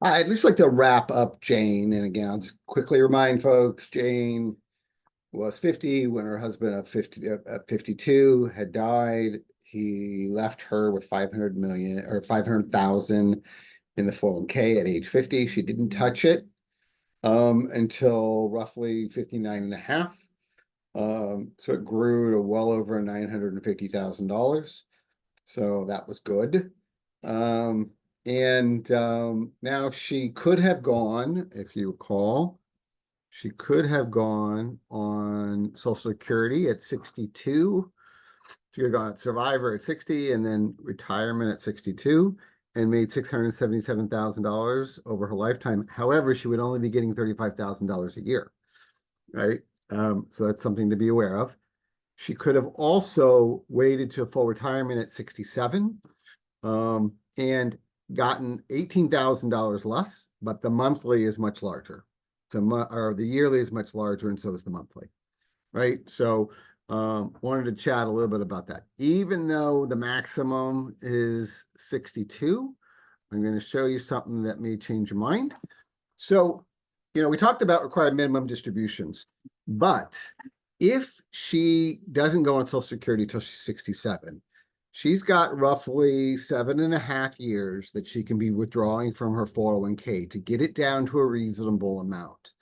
I'd just like to wrap up Jane. And again, I'll just quickly remind folks, Jane was 50 when her husband at 52 had died. He left her with 500 million or 500,000 in the 401k at age 50. She didn't touch it until roughly 59 and a half. So it grew to well over $950,000. So that was good. Um, and now she could have gone, if you recall, she could have gone on Social Security at 62. She could have gone Survivor at 60 and then retirement at 62 and made $677,000 over her lifetime. However, she would only be getting $35,000 a year, right? So that's something to be aware of. She could have also waited to full retirement at 67 and gotten $18,000 less, but the monthly is much larger. So or the yearly is much larger, and so is the monthly, right? So wanted to chat a little bit about that. Even though the maximum is 62, I'm going to show you something that may change your mind. So, we talked about required minimum distributions, but if she doesn't go on Social Security till she's 67, she's got roughly 7.5 years that she can be withdrawing from her 401k to get it down to a reasonable amount.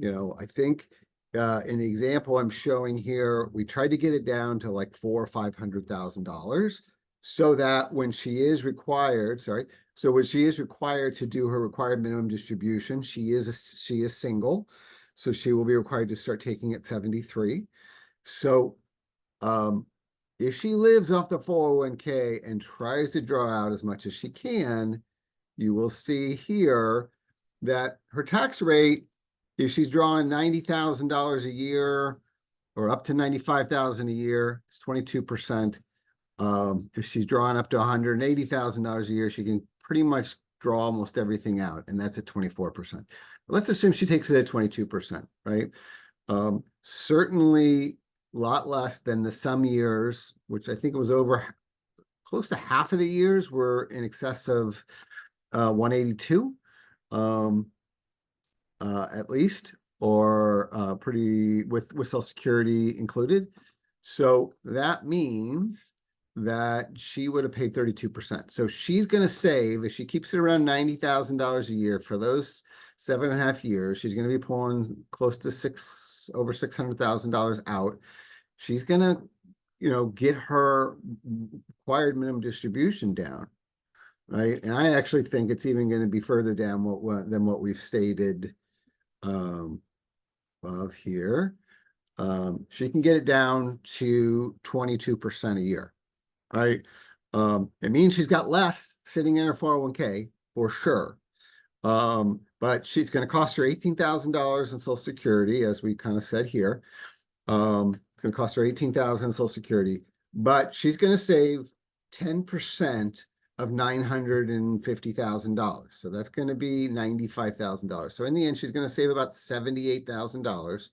I think in the example I'm showing here, we tried to get it down to like $400,000 or $500,000 so that when she is required, to do her required minimum distribution, she is single, so she will be required to start taking at 73. So if she lives off the 401k and tries to draw out as much as she can, you will see here that her tax rate, if she's drawing $90,000 a year or up to $95,000 a year, it's 22%. If she's drawing up to $180,000 a year, she can pretty much draw almost everything out, and that's at 24%. Let's assume she takes it at 22%, right? Certainly a lot less than the some years, which I think it was over close to half of the years were in excess of 182, at least, or pretty with Social Security included. So that means that she would have paid 32%. So she's going to save, if she keeps it around $90,000 a year for those 7.5 years, she's going to be pulling close to over $600,000 out. She's going to, get her required minimum distribution down, right? And I actually think it's even going to be further down than what we've stated above here. She can get it down to 22% a year, right? It means she's got less sitting in her 401k for sure. But she's going to cost her $18,000 in Social Security, as we kind of said here. It's going to cost her $18,000 in Social Security, but she's going to save 10% of $950,000. So that's going to be $95,000. So in the end, she's going to save about $78,000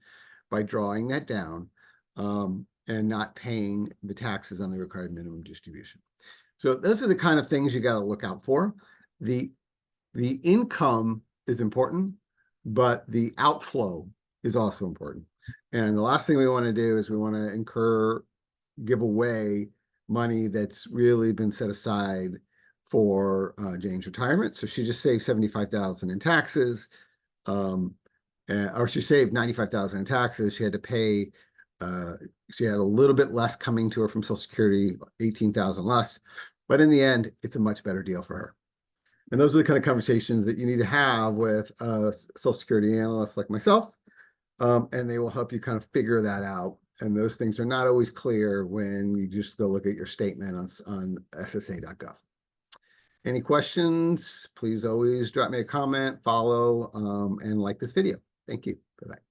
by drawing that down and not paying the taxes on the required minimum distribution. So those are the kind of things you got to look out for. The income is important, but the outflow is also important. And the last thing we want to do is we want to give away money that's really been set aside for Jane's retirement. So she just saved $75,000 in taxes, or she saved $95,000 in taxes. She had to pay. She had a little bit less coming to her from Social Security, $18,000 less. But in the end, it's a much better deal for her. And those are the kind of conversations that you need to have with a Social Security analyst like myself. And they will help you kind of figure that out. And those things are not always clear when you just go look at your statement on ssa.gov. Any questions? Please always drop me a comment, follow, and like this video. Thank you. Bye-bye.